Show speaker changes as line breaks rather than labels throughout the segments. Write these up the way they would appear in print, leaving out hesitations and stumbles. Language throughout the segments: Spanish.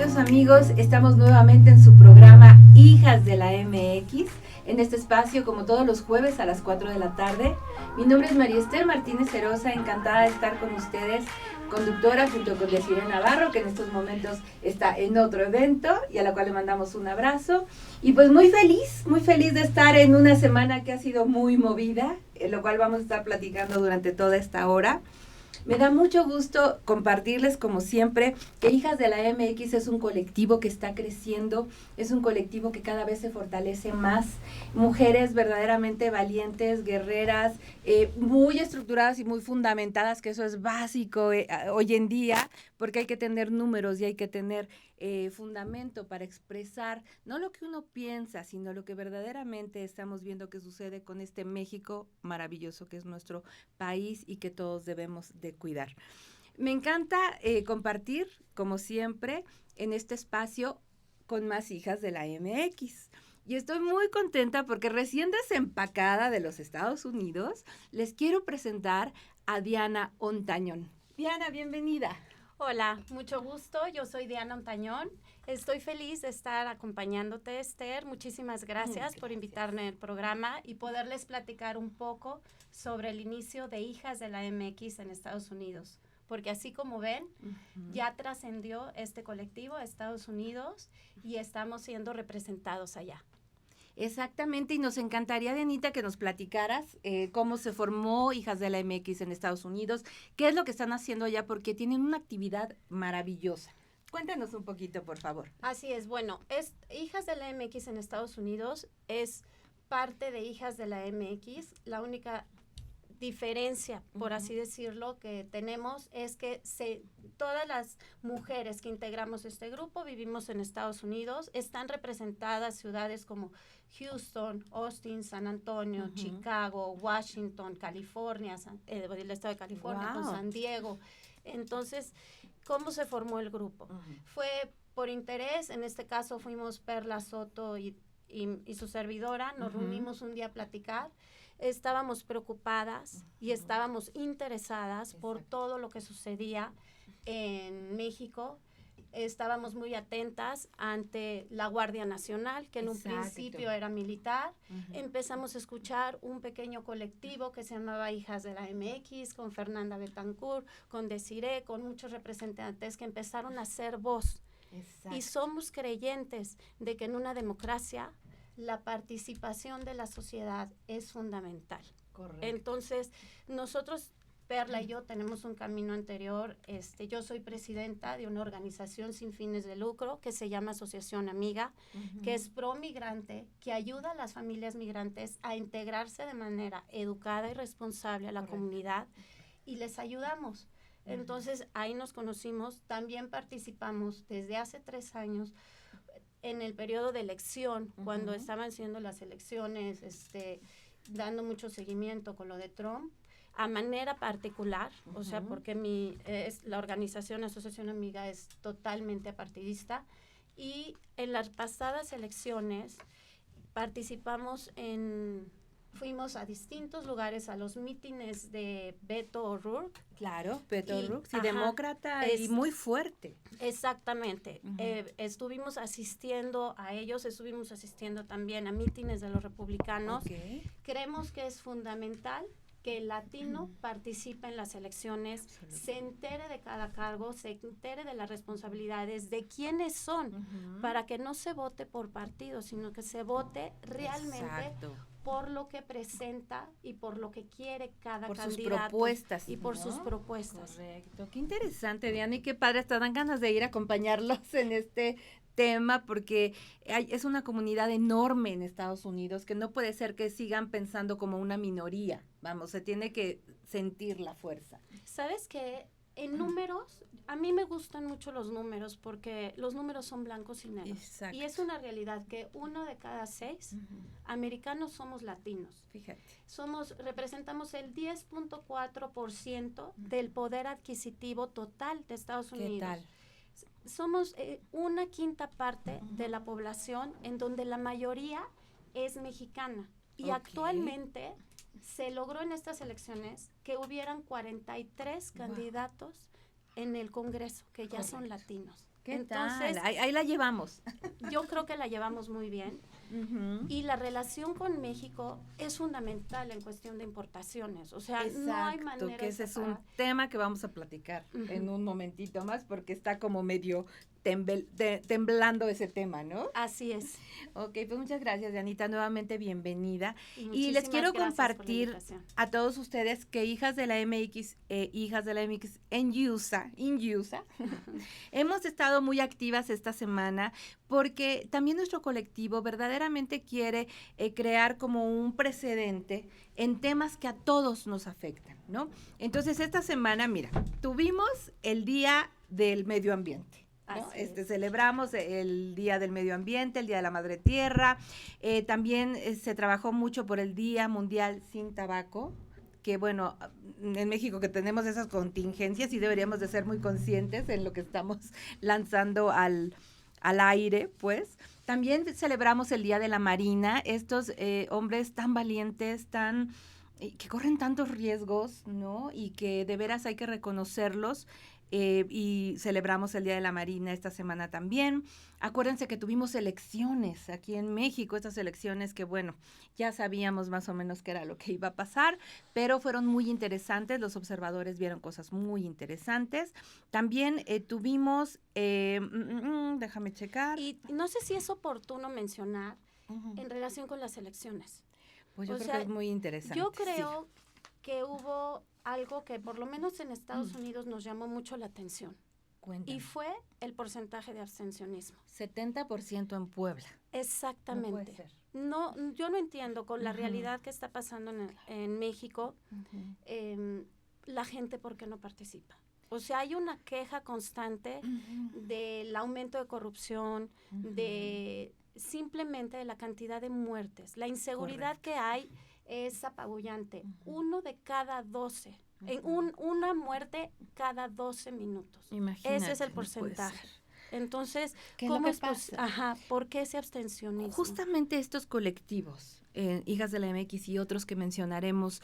queridos amigos, estamos nuevamente en su programa Hijas de la MX, en este espacio como todos los jueves a las 4 de la tarde. Mi nombre es María Esther Martínez Herosa, encantada de estar con ustedes, conductora junto con Desiree Navarro, que en estos momentos está en otro evento y a la cual le mandamos un abrazo. Y pues muy feliz de estar en una semana que ha sido muy movida, en lo cual vamos a estar platicando durante toda esta hora. Me da mucho gusto compartirles, como siempre, que Hijas de la MX es un colectivo que está creciendo, es un colectivo que cada vez se fortalece más. Mujeres verdaderamente valientes, guerreras, muy estructuradas y muy fundamentadas, que eso es básico hoy en día, porque hay que tener números y hay que tener fundamento para expresar no lo que uno piensa, sino lo que verdaderamente estamos viendo que sucede con este México maravilloso que es nuestro país y que todos debemos de cuidar. Me encanta compartir, como siempre, en este espacio con más hijas de la MX. Y estoy muy contenta porque recién desempacada de los Estados Unidos, les quiero presentar a Diana Ontañón. Diana, bienvenida.
Hola, mucho gusto. Yo soy Diana Ontañón. Estoy feliz de estar acompañándote, Esther. Muchísimas gracias por invitarme al programa y poderles platicar un poco sobre el inicio de Hijas de la MX en Estados Unidos. Porque así como ven, ya trascendió este colectivo a Estados Unidos y estamos siendo representados allá.
Exactamente, y nos encantaría, Dianita, que nos platicaras cómo se formó Hijas de la MX en Estados Unidos, qué es lo que están haciendo allá, porque tienen una actividad maravillosa. Cuéntanos un poquito, por favor.
Así es, bueno, Hijas de la MX en Estados Unidos es parte de Hijas de la MX. La única diferencia, por así decirlo, que tenemos es que todas las mujeres que integramos este grupo vivimos en Estados Unidos, están representadas ciudades como Houston, Austin, San Antonio, Chicago, Washington, California, el estado de California, con San Diego. Entonces, ¿cómo se formó el grupo? Fue por interés, en este caso fuimos Perla Soto y su servidora, nos reunimos un día a platicar. Estábamos preocupadas y estábamos interesadas por todo lo que sucedía en México. Estábamos muy atentas ante la Guardia Nacional, que en un principio era militar. Empezamos a escuchar un pequeño colectivo que se llamaba Hijas de la MX, con Fernanda Betancourt, con Desiree, con muchos representantes que empezaron a hacer voz. Exacto. Y somos creyentes de que en una democracia la participación de la sociedad es fundamental. Correcto. Entonces, nosotros, Perla y yo, tenemos un camino anterior. Yo soy presidenta de una organización sin fines de lucro que se llama Asociación Amiga, que es pro-migrante, que ayuda a las familias migrantes a integrarse de manera educada y responsable a la comunidad, y les ayudamos. Entonces, ahí nos conocimos. También participamos desde hace 3 años en el periodo de elección, cuando estaban siendo las elecciones, dando mucho seguimiento con lo de Trump, a manera particular, o sea, porque la organización Asociación Amiga es totalmente apartidista, y en las pasadas elecciones fuimos a distintos lugares, a los mítines de Beto O'Rourke.
Claro, Beto O'Rourke, sí, demócrata y muy fuerte.
Exactamente. Estuvimos asistiendo a ellos, estuvimos asistiendo también a mítines de los republicanos. Creemos que es fundamental que el latino participe en las elecciones, se entere de cada cargo, se entere de las responsabilidades, de quiénes son, para que no se vote por partido, sino que se vote realmente por lo que presenta y por lo que quiere cada candidato. Por sus propuestas. Y por sus propuestas.
Correcto. Qué interesante, Diana, y qué padre, hasta dan ganas de ir a acompañarlos en este tema, porque es una comunidad enorme en Estados Unidos, que no puede ser que sigan pensando como una minoría. Vamos, se tiene que sentir la fuerza.
¿Sabes qué? En números, a mí me gustan mucho los números, porque los números son blancos y negros. Exacto. Y es una realidad que 1 de cada 6 americanos somos latinos.
Fíjate.
Representamos el 10.4% del poder adquisitivo total de Estados Unidos. ¿Qué tal? Somos una quinta parte de la población, en donde la mayoría es mexicana. Y actualmente se logró en estas elecciones que hubieran 43 candidatos en el Congreso, que ya son latinos.
¿Qué
Entonces,
tal? Ahí la llevamos.
yo creo que la llevamos muy bien. Y la relación con México es fundamental en cuestión de importaciones. O sea, no hay manera
que ese
de
es un
separar.
tema que vamos a platicar en un momentito más porque está como medio temblando ese tema, ¿no?
Así es.
Ok, pues muchas gracias, Dianita, nuevamente bienvenida. Y les
Muchísimas
quiero
gracias por la
compartir
invitación.
a todos ustedes que Hijas de la MX en USA, hemos estado muy activas esta semana porque también nuestro colectivo verdaderamente quiere crear como un precedente en temas que a todos nos afectan, ¿no? Entonces, esta semana, mira, tuvimos el Día del Medio Ambiente. ¿no? Celebramos el Día del Medio Ambiente, el Día de la Madre Tierra, también se trabajó mucho por el Día Mundial Sin Tabaco, que bueno, en México que tenemos esas contingencias y deberíamos de ser muy conscientes en lo que estamos lanzando al aire, pues. También celebramos el Día de la Marina, estos hombres tan valientes, que corren tantos riesgos, ¿no? Y que de veras hay que reconocerlos. Y celebramos el Día de la Marina esta semana también. Acuérdense que tuvimos elecciones aquí en México, estas elecciones que, bueno, ya sabíamos más o menos qué era lo que iba a pasar, pero fueron muy interesantes, los observadores vieron cosas muy interesantes. También tuvimos, déjame checar.
Y no sé si es oportuno mencionar en relación con las elecciones.
Pues yo creo que es muy interesante.
Yo creo que hubo algo que por lo menos en Estados Unidos nos llamó mucho la atención.
Cuéntame.
Y fue el porcentaje de abstencionismo.
70% en Puebla.
Exactamente.
No puede ser.
No, yo no entiendo con la realidad que está pasando en México, la gente por qué no participa. O sea, hay una queja constante del aumento de corrupción, de simplemente de la cantidad de muertes. La inseguridad que hay es apabullante. 1 de cada 12. Una muerte cada 12 minutos.
Imagínate,
ese es el porcentaje. Entonces,
¿cómo es pasa?
¿Por qué ese abstencionismo?
Justamente estos colectivos, Hijas de la MX y otros que mencionaremos,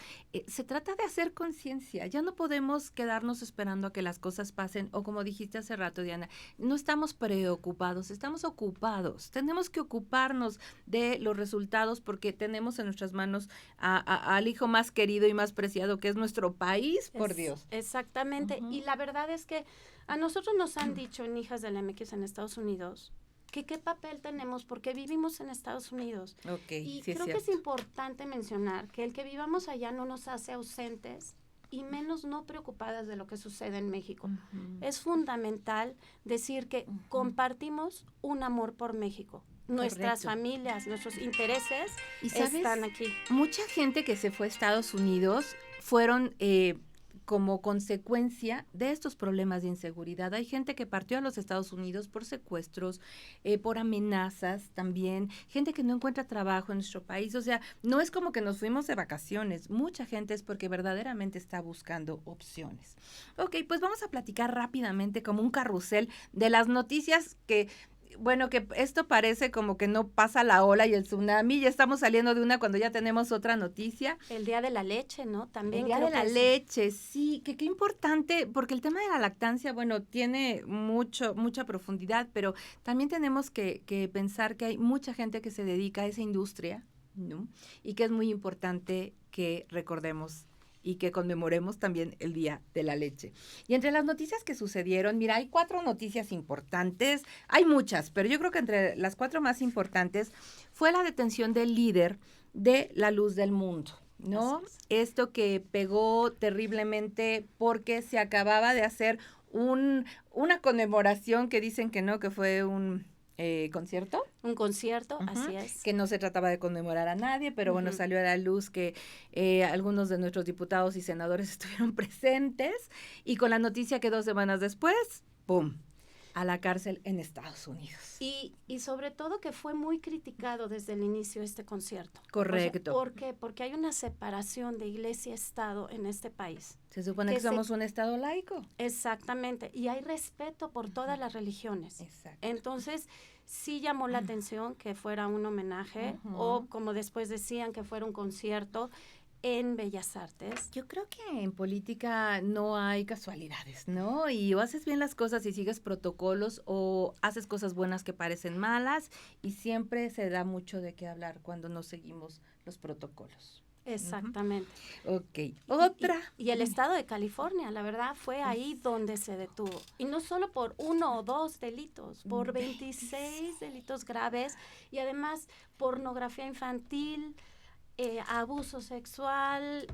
se trata de hacer conciencia. Ya no podemos quedarnos esperando a que las cosas pasen, o como dijiste hace rato, Diana, no estamos preocupados, estamos ocupados. Tenemos que ocuparnos de los resultados porque tenemos en nuestras manos al hijo más querido y más preciado que es nuestro país, por Dios.
Exactamente. Y la verdad es que a nosotros nos han dicho en Hijas de la MX en Estados Unidos que qué papel tenemos porque vivimos en Estados Unidos. Y creo que es importante mencionar que el que vivamos allá no nos hace ausentes y menos no preocupadas de lo que sucede en México. Es fundamental decir que compartimos un amor por México. Nuestras familias, nuestros intereses están aquí.
Mucha gente que se fue a Estados Unidos fueron como consecuencia de estos problemas de inseguridad. Hay gente que partió a los Estados Unidos por secuestros, por amenazas también, gente que no encuentra trabajo en nuestro país. O sea, no es como que nos fuimos de vacaciones. Mucha gente es porque verdaderamente está buscando opciones. Ok, pues vamos a platicar rápidamente como un carrusel de las noticias que... Bueno, que esto parece como que no pasa la ola y el tsunami, ya estamos saliendo de una cuando ya tenemos otra noticia.
El Día de la Leche, ¿no? También.
El Día de la Leche, sí, que qué importante, porque el tema de la lactancia, bueno, tiene mucha profundidad, pero también tenemos que pensar que hay mucha gente que se dedica a esa industria, ¿no? Y que es muy importante que recordemos y que conmemoremos también el Día de la Leche. Y entre las noticias que sucedieron, mira, hay 4 noticias importantes, hay muchas, pero yo creo que entre las 4 más importantes fue la detención del líder de La Luz del Mundo, ¿no? Esto que pegó terriblemente porque se acababa de hacer una conmemoración que dicen que no, que fue un... ¿concierto?
Un concierto, así es.
Que no se trataba de conmemorar a nadie, pero bueno, salió a la luz que algunos de nuestros diputados y senadores estuvieron presentes y con la noticia que 2 semanas después, ¡pum!, a la cárcel en Estados Unidos.
Y sobre todo que fue muy criticado desde el inicio este concierto.
Correcto.
O sea, ¿por qué? Porque hay una separación de iglesia y Estado en este país.
Se supone que somos un Estado laico.
Exactamente. Y hay respeto por todas las religiones.
Exacto.
Entonces, sí llamó la atención que fuera un homenaje o, como después decían, que fuera un concierto. en Bellas Artes.
Yo creo que en política no hay casualidades, ¿no? Y o haces bien las cosas y sigues protocolos o haces cosas buenas que parecen malas y siempre se da mucho de qué hablar cuando no seguimos los protocolos.
Exactamente.
Ok, otra.
Y el estado de California, la verdad, fue ahí donde se detuvo. Y no solo por 1 o 2 delitos, por 26 delitos graves y además pornografía infantil, abuso sexual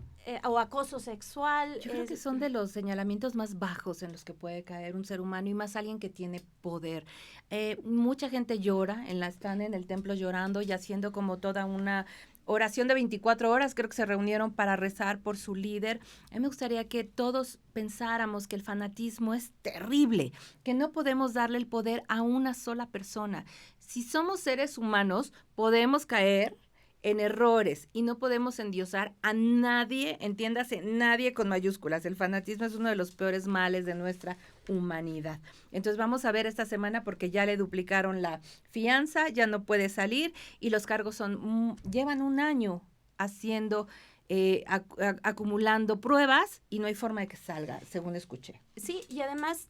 o acoso sexual.
Yo creo que son de los señalamientos más bajos en los que puede caer un ser humano y más alguien que tiene poder. Mucha gente llora, están en el templo llorando y haciendo como toda una oración de 24 horas, creo que se reunieron para rezar por su líder. A mí me gustaría que todos pensáramos que el fanatismo es terrible, que no podemos darle el poder a una sola persona. Si somos seres humanos, podemos caer en errores y no podemos endiosar a nadie, entiéndase, nadie con mayúsculas. El fanatismo es uno de los peores males de nuestra humanidad. Entonces vamos a ver esta semana porque ya le duplicaron la fianza, ya no puede salir y los cargos llevan 1 año haciendo, acumulando pruebas y no hay forma de que salga, según escuché.
Sí, y además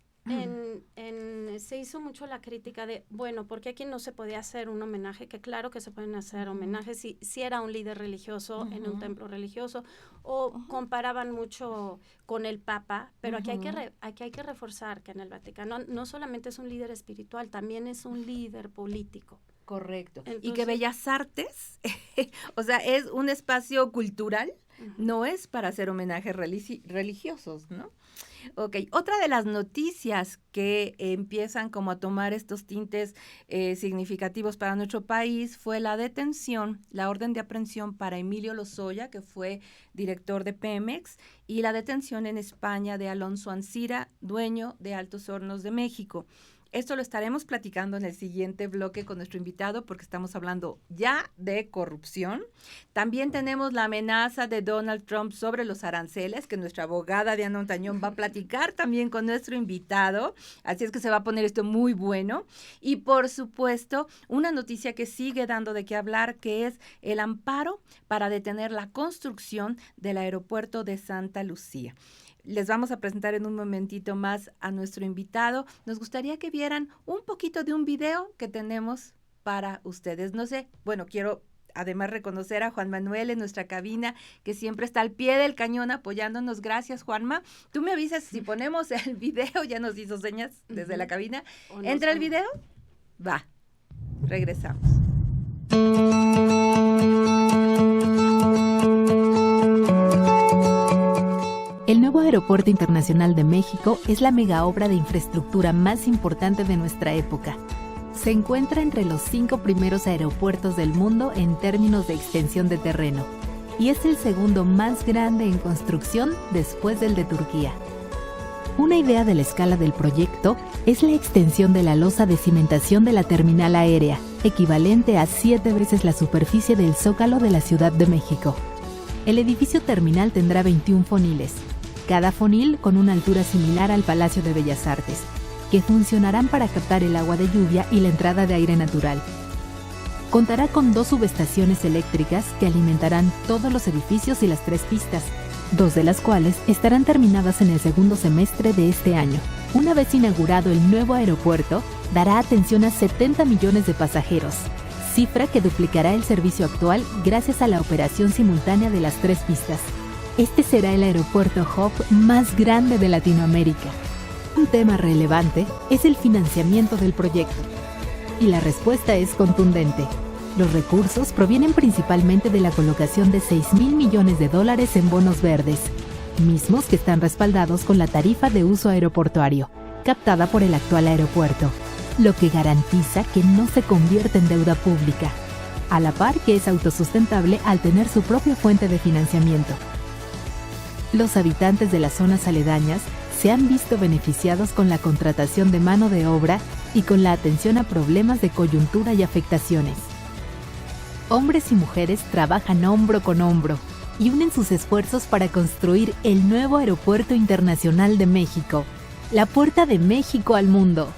se hizo mucho la crítica de, bueno, ¿por qué aquí no se podía hacer un homenaje? Que claro que se pueden hacer homenajes si era un líder religioso en un templo religioso, o comparaban mucho con el Papa, pero aquí hay que reforzar que en el Vaticano no solamente es un líder espiritual, también es un líder político.
Correcto. Entonces, y que Bellas Artes, o sea, es un espacio cultural, no es para hacer homenajes religiosos, ¿no? Ok, otra de las noticias que empiezan como a tomar estos tintes significativos para nuestro país fue la detención, la orden de aprehensión para Emilio Lozoya, que fue director de Pemex, y la detención en España de Alonso Ancira, dueño de Altos Hornos de México. Esto lo estaremos platicando en el siguiente bloque con nuestro invitado porque estamos hablando ya de corrupción. También tenemos la amenaza de Donald Trump sobre los aranceles que nuestra abogada Diana Ontañón va a platicar también con nuestro invitado. Así es que se va a poner esto muy bueno. Y por supuesto, una noticia que sigue dando de qué hablar, que es el amparo para detener la construcción del aeropuerto de Santa Lucía. Les vamos a presentar en un momentito más a nuestro invitado. Nos gustaría que vieran un poquito de un video que tenemos para ustedes. No sé, bueno, quiero además reconocer a Juan Manuel en nuestra cabina, que siempre está al pie del cañón apoyándonos. Gracias, Juanma. Tú me avisas si ponemos el video, ya nos hizo señas desde la cabina. ¿Entra el video? Va, regresamos.
El nuevo Aeropuerto Internacional de México es la mega obra de infraestructura más importante de nuestra época. Se encuentra entre los 5 primeros aeropuertos del mundo en términos de extensión de terreno y es el segundo más grande en construcción después del de Turquía. Una idea de la escala del proyecto es la extensión de la losa de cimentación de la terminal aérea, equivalente a 7 veces la superficie del Zócalo de la Ciudad de México. El edificio terminal tendrá 21 foniles, cada fonil con una altura similar al Palacio de Bellas Artes, que funcionarán para captar el agua de lluvia y la entrada de aire natural. Contará con 2 subestaciones eléctricas que alimentarán todos los edificios y las 3 pistas, 2 de las cuales estarán terminadas en el segundo semestre de este año. Una vez inaugurado el nuevo aeropuerto, dará atención a 70 millones de pasajeros, cifra que duplicará el servicio actual gracias a la operación simultánea de las 3 pistas. Este será el aeropuerto hub más grande de Latinoamérica. Un tema relevante es el financiamiento del proyecto. Y la respuesta es contundente. Los recursos provienen principalmente de la colocación de $6,000 millones en bonos verdes, mismos que están respaldados con la tarifa de uso aeroportuario, captada por el actual aeropuerto, lo que garantiza que no se convierte en deuda pública, a la par que es autosustentable al tener su propia fuente de financiamiento. Los habitantes de las zonas aledañas se han visto beneficiados con la contratación de mano de obra y con la atención a problemas de coyuntura y afectaciones. Hombres y mujeres trabajan hombro con hombro y unen sus esfuerzos para construir el nuevo Aeropuerto Internacional de México, la puerta de México al mundo.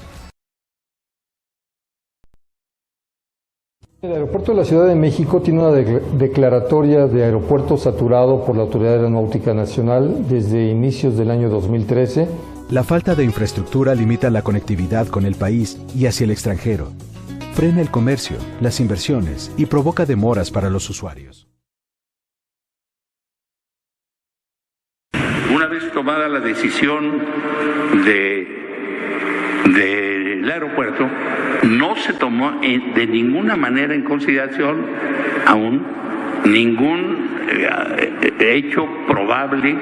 El aeropuerto de la Ciudad de México tiene una declaratoria de aeropuerto saturado por la Autoridad Aeronáutica Nacional desde inicios del año 2013.
La falta de infraestructura limita la conectividad con el país y hacia el extranjero, frena el comercio, las inversiones y provoca demoras para los usuarios.
Una vez tomada la decisión del aeropuerto, no se tomó de ninguna manera en consideración aún ningún hecho probable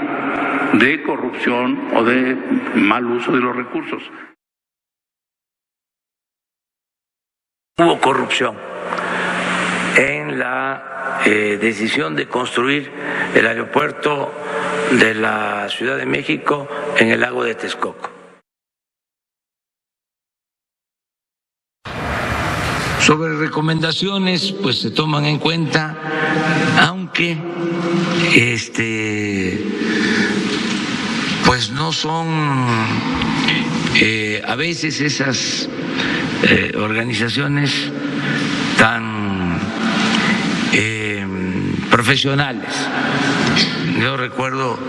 de corrupción o de mal uso de los recursos.
Hubo corrupción en la decisión de construir el aeropuerto de la Ciudad de México en el lago de Texcoco. Sobre recomendaciones, pues se toman en cuenta, aunque pues no son a veces esas organizaciones tan profesionales. Yo recuerdo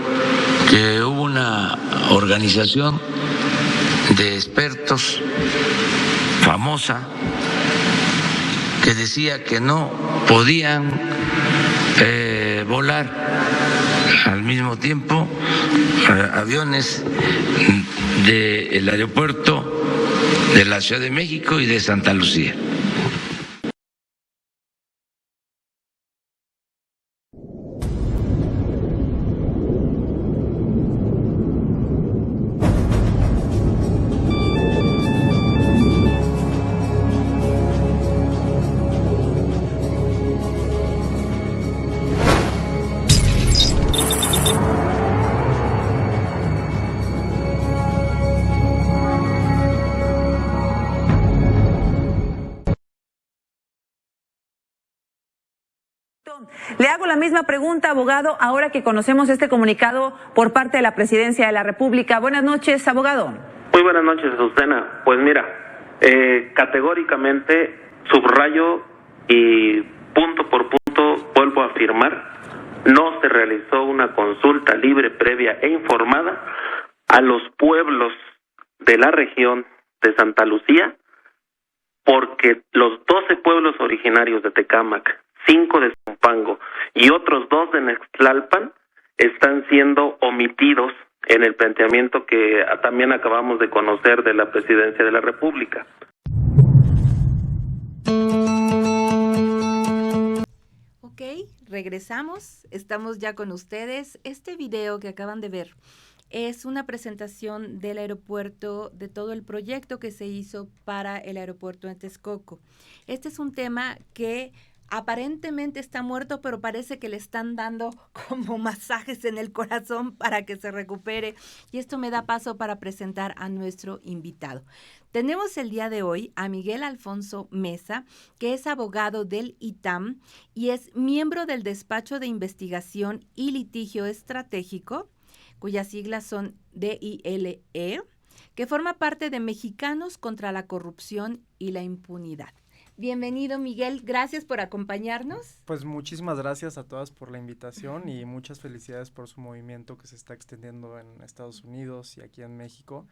que hubo una organización de expertos famosa que decía que no podían volar al mismo tiempo aviones del aeropuerto de la Ciudad de México y de Santa Lucía.
Le hago la misma pregunta, abogado, ahora que conocemos este comunicado por parte de la Presidencia de la República. Buenas noches, abogado.
Muy buenas noches, Azucena. Pues mira, categóricamente subrayo y punto por punto vuelvo a afirmar, no se realizó una consulta libre, previa e informada a los pueblos de la región de Santa Lucía, porque los 12 pueblos originarios de Tecámac, 5 de Zumpango y otros 2 de Nextlalpan están siendo omitidos en el planteamiento que también acabamos de conocer de la Presidencia de la República.
Ok, regresamos, estamos ya con ustedes. Este video que acaban de ver es una presentación del aeropuerto, de todo el proyecto que se hizo para el aeropuerto en Texcoco. Este es un tema que aparentemente está muerto, pero parece que le están dando como masajes en el corazón para que se recupere. Y esto me da paso para presentar a nuestro invitado. Tenemos el día de hoy a Miguel Alfonso Mesa, que es abogado del ITAM y es miembro del Despacho de Investigación y Litigio Estratégico, cuyas siglas son DILE, que forma parte de Mexicanos contra la Corrupción y la Impunidad. Bienvenido, Miguel. Gracias por acompañarnos.
Pues muchísimas gracias a todas por la invitación y muchas felicidades por su movimiento que se está extendiendo en Estados Unidos y aquí en México.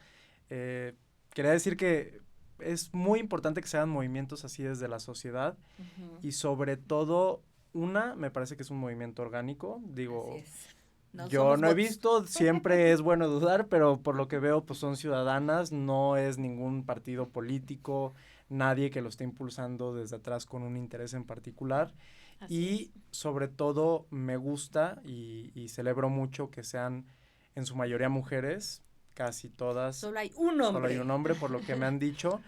Quería decir que es muy importante que se hagan movimientos así desde la sociedad y sobre todo, me parece que es un movimiento orgánico. Digo, yo no he visto, siempre es bueno dudar, pero por lo que veo pues son ciudadanas, no es ningún partido político, nadie que lo esté impulsando desde atrás con un interés en particular. Y sobre todo me gusta y celebro mucho que sean en su mayoría mujeres, casi todas.
Solo hay un hombre.
Solo hay un hombre, por lo que me han dicho.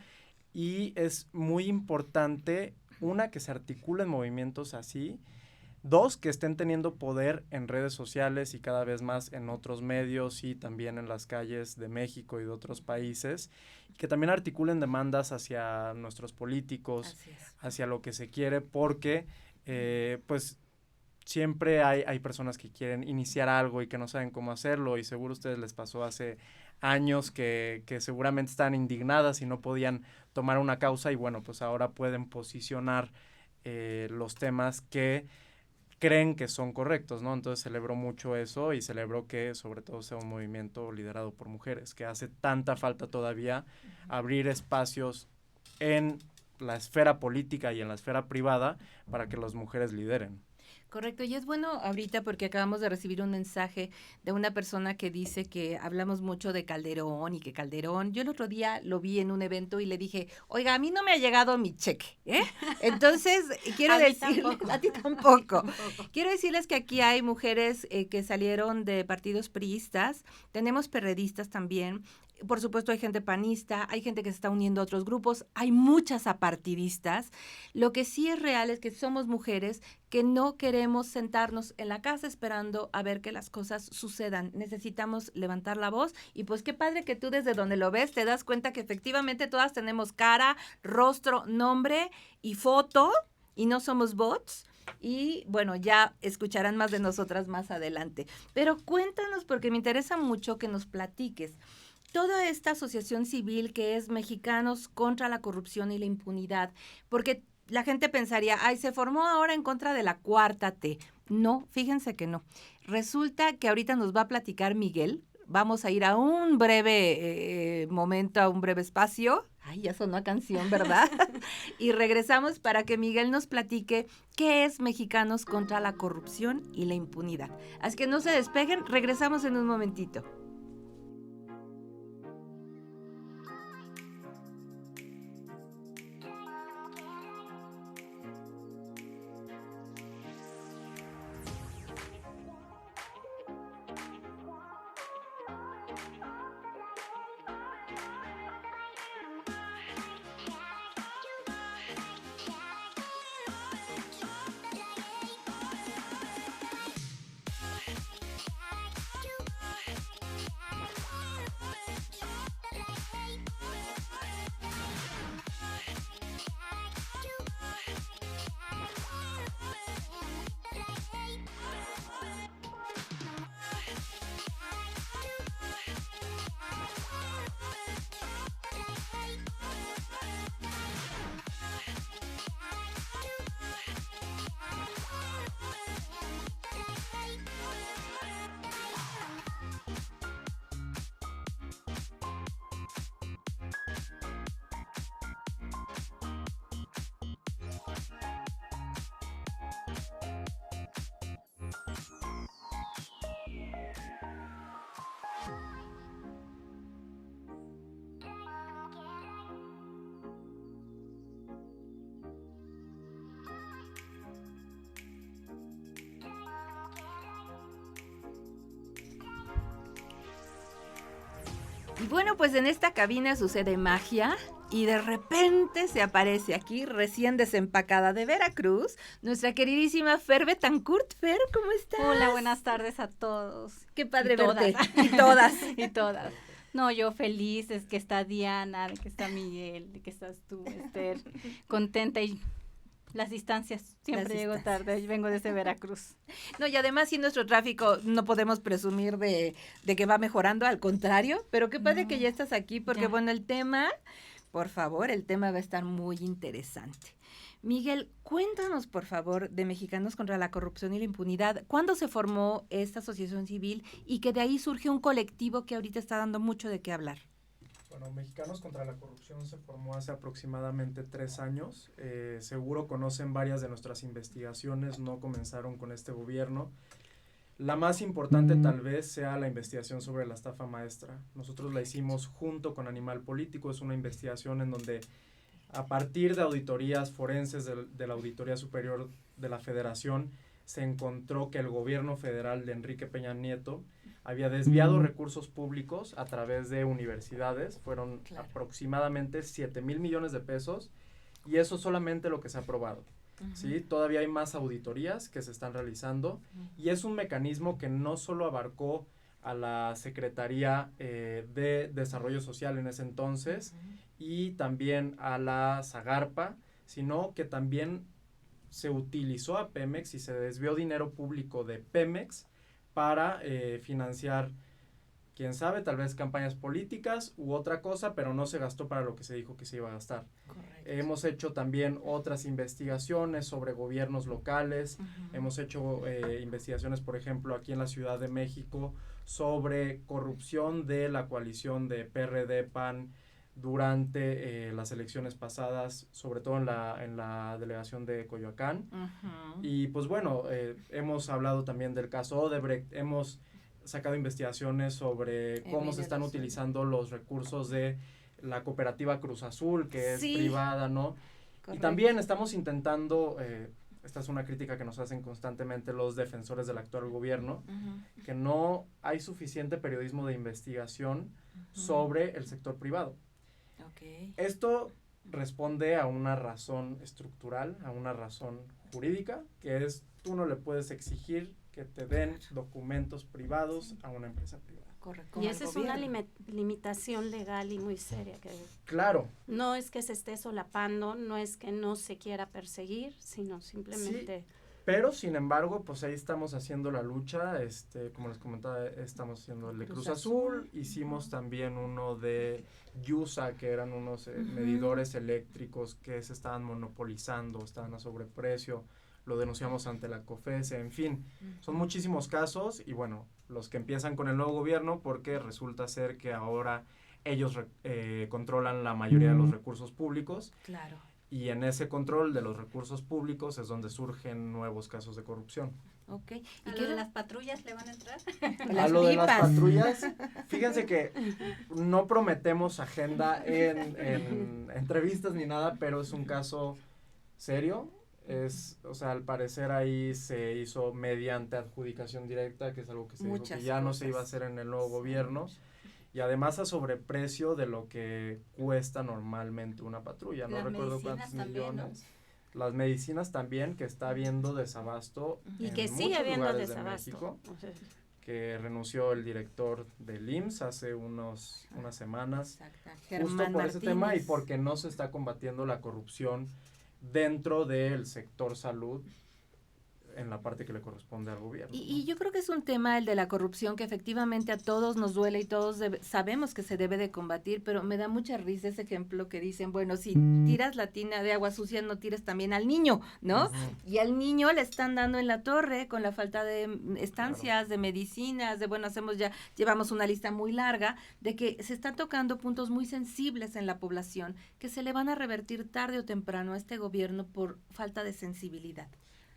Y es muy importante, que se articulen movimientos así. 2, que estén teniendo poder en redes sociales y cada vez más en otros medios y también en las calles de México y de otros países, que también articulen demandas hacia nuestros políticos, hacia lo que se quiere, porque pues siempre hay personas que quieren iniciar algo y que no saben cómo hacerlo, y seguro a ustedes les pasó hace años que seguramente están indignadas y no podían tomar una causa, y bueno, pues ahora pueden posicionar los temas que creen que son correctos, ¿no? Entonces celebró mucho eso y celebró que sobre todo sea un movimiento liderado por mujeres, que hace tanta falta todavía abrir espacios en la esfera política y en la esfera privada para que las mujeres lideren.
Correcto, y es bueno ahorita porque acabamos de recibir un mensaje de una persona que dice que hablamos mucho de Calderón y que Calderón, yo el otro día lo vi en un evento y le dije, oiga, a mí no me ha llegado mi cheque, ¿eh? Entonces, quiero decirles, a ti tampoco. Quiero decirles que aquí hay mujeres que salieron de partidos priistas, tenemos perredistas también. Por supuesto hay gente panista, hay gente que se está uniendo a otros grupos, hay muchas apartidistas. Lo que sí es real es que somos mujeres que no queremos sentarnos en la casa esperando a ver que las cosas sucedan. Necesitamos levantar la voz y pues qué padre que tú desde donde lo ves te das cuenta que efectivamente todas tenemos cara, rostro, nombre y foto y no somos bots. Y bueno, ya escucharán más de nosotras más adelante. Pero cuéntanos porque me interesa mucho que nos platiques. Toda esta asociación civil que es Mexicanos contra la Corrupción y la Impunidad, porque la gente pensaría, ay, se formó ahora en contra de la Cuarta T. No, fíjense que no. Resulta que ahorita nos va a platicar Miguel. Vamos a ir a un breve momento, a un breve espacio. Ay, ya sonó a canción, ¿verdad? Y regresamos para que Miguel nos platique qué es Mexicanos contra la Corrupción y la Impunidad. Así que no se despeguen, regresamos en un momentito. Y bueno, pues en esta cabina sucede magia y de repente se aparece aquí, recién desempacada de Veracruz, nuestra queridísima Fer Betancourt. Fer, ¿cómo estás?
Hola, buenas tardes a todos.
Qué padre verte.
Y todas. Y todas. No, yo feliz, es que está Diana, de que está Miguel, de que estás tú, Esther, contenta y las distancias, siempre llego tarde, yo vengo desde Veracruz.
No, y además sí nuestro tráfico no podemos presumir de que va mejorando, al contrario, pero qué padre que ya estás aquí, porque bueno, el tema, por favor, el tema va a estar muy interesante. Miguel, cuéntanos, por favor, de Mexicanos contra la Corrupción y la Impunidad. ¿Cuándo se formó esta asociación civil y que de ahí surge un colectivo que ahorita está dando mucho de qué hablar?
Bueno, Mexicanos contra la Corrupción se formó hace aproximadamente 3 años. Seguro conocen varias de nuestras investigaciones, no comenzaron con este gobierno. La más importante tal vez sea la investigación sobre la estafa maestra. Nosotros la hicimos junto con Animal Político, es una investigación en donde a partir de auditorías forenses de la Auditoría Superior de la Federación se encontró que el gobierno federal de Enrique Peña Nieto había desviado recursos públicos a través de universidades, fueron aproximadamente 7,000 millones de pesos, y eso solamente lo que se ha probado. ¿Sí? Todavía hay más auditorías que se están realizando, y es un mecanismo que no solo abarcó a la Secretaría de Desarrollo Social en ese entonces, y también a la Zagarpa, sino que también se utilizó a Pemex y se desvió dinero público de Pemex para financiar quién sabe, tal vez campañas políticas u otra cosa, pero no se gastó para lo que se dijo que se iba a gastar.
Correcto.
Hemos hecho también otras investigaciones sobre gobiernos locales, hemos hecho investigaciones, por ejemplo, aquí en la Ciudad de México, sobre corrupción de la coalición de PRD-PAN durante las elecciones pasadas, sobre todo en la delegación de Coyoacán. Y pues bueno, hemos hablado también del caso Odebrecht, hemos sacado investigaciones sobre cómo se están utilizando los recursos de la cooperativa Cruz Azul, que es privada, ¿no? Correcto. Y también estamos intentando, esta es una crítica que nos hacen constantemente los defensores del actual gobierno, que no hay suficiente periodismo de investigación sobre el sector privado.
Okay.
Esto responde a una razón estructural, a una razón jurídica, que es tú no le puedes exigir que te den documentos privados a una empresa privada.
Correcto.
Y esa es una limitación legal y muy seria.
Claro.
No es que se esté solapando, no es que no se quiera perseguir, sino simplemente...
Sí, pero sin embargo, pues ahí estamos haciendo la lucha, como les comentaba, estamos haciendo el de Cruz Azul, hicimos también uno de Yusa, que eran unos medidores eléctricos que se estaban monopolizando, estaban a sobreprecio, lo denunciamos ante la COFESE, en fin, son muchísimos casos y bueno, los que empiezan con el nuevo gobierno porque resulta ser que ahora ellos controlan la mayoría de los recursos públicos.
Claro.
Y en ese control de los recursos públicos es donde surgen nuevos casos de corrupción.
Okay. ¿Y qué de las patrullas le van a entrar?
A lo de las patrullas, fíjense que no prometemos agenda en entrevistas ni nada, pero es un caso serio. Al parecer ahí se hizo mediante adjudicación directa, que es algo que se dijo que ya no se iba a hacer en el nuevo gobierno. Y además a sobreprecio de lo que cuesta normalmente una patrulla. No recuerdo cuántos millones. ¿No? Las medicinas también, que está habiendo desabasto.
Y
en
que sigue habiendo desabasto.
De México, que renunció el director del IMSS hace unas semanas. Justo por ese tema y porque no se está combatiendo la corrupción dentro del sector salud en la parte que le corresponde al gobierno.
Y yo creo que es un tema el de la corrupción que efectivamente a todos nos duele y todos sabemos que se debe de combatir, pero me da mucha risa ese ejemplo que dicen, bueno, si tiras la tina de agua sucia, no tires también al niño, ¿no? Y al niño le están dando en la torre con la falta de estancias, de medicinas, llevamos una lista muy larga de que se están tocando puntos muy sensibles en la población que se le van a revertir tarde o temprano a este gobierno por falta de sensibilidad.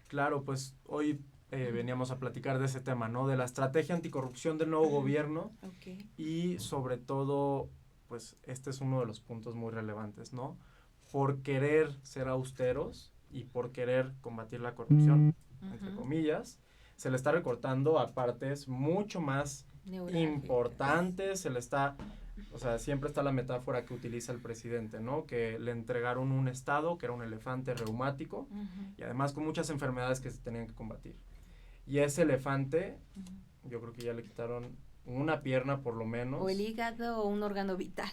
Claro, pues hoy veníamos a platicar de ese tema, ¿no? De la estrategia anticorrupción del nuevo gobierno y sobre todo, pues este es uno de los puntos muy relevantes, ¿no? Por querer ser austeros y por querer combatir la corrupción, entre comillas, se le está recortando a partes mucho más importantes, siempre está la metáfora que utiliza el presidente, ¿no? Que le entregaron un estado que era un elefante reumático y además con muchas enfermedades que se tenían que combatir. Y ese elefante, yo creo que ya le quitaron una pierna por lo menos.
O el hígado o un órgano vital.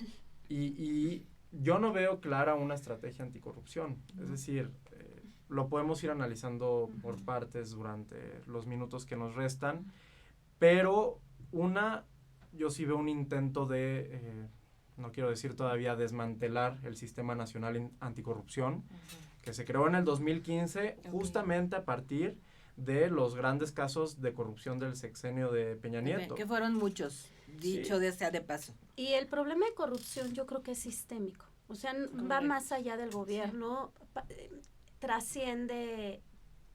Y yo no veo clara una estrategia anticorrupción. Es decir, lo podemos ir analizando por partes durante los minutos que nos restan, pero yo sí veo un intento de, no quiero decir todavía desmantelar el Sistema Nacional Anticorrupción, que se creó en el 2015 justamente a partir de los grandes casos de corrupción del sexenio de Peña Nieto.
Que fueron muchos, dicho de paso.
Y el problema de corrupción yo creo que es sistémico, o sea, va más allá del gobierno, trasciende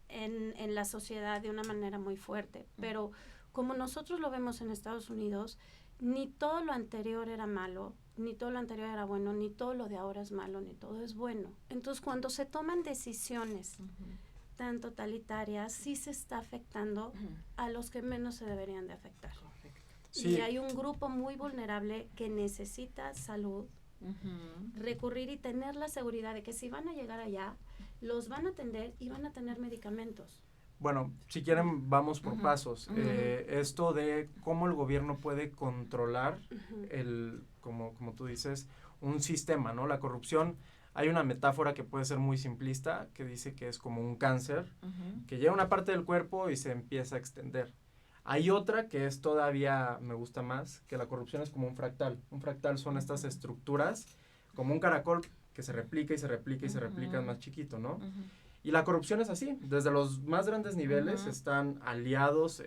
en la sociedad de una manera muy fuerte, pero como nosotros lo vemos en Estados Unidos, ni todo lo anterior era malo, ni todo lo anterior era bueno, ni todo lo de ahora es malo, ni todo es bueno. Entonces, cuando se toman decisiones tan totalitarias, sí se está afectando a los que menos se deberían de afectar. Sí. Y hay un grupo muy vulnerable que necesita salud, recurrir y tener la seguridad de que si van a llegar allá, los van a atender y van a tener medicamentos.
Bueno, si quieren vamos por pasos. Esto de cómo el gobierno puede controlar como tú dices, un sistema, ¿no? La corrupción, hay una metáfora que puede ser muy simplista, que dice que es como un cáncer, que llega a una parte del cuerpo y se empieza a extender. Hay otra que es todavía, me gusta más, que la corrupción es como un fractal. Un fractal son estas estructuras, como un caracol que se replica y se replica y se replica más chiquito, ¿no? Y la corrupción es así, desde los más grandes niveles están aliados,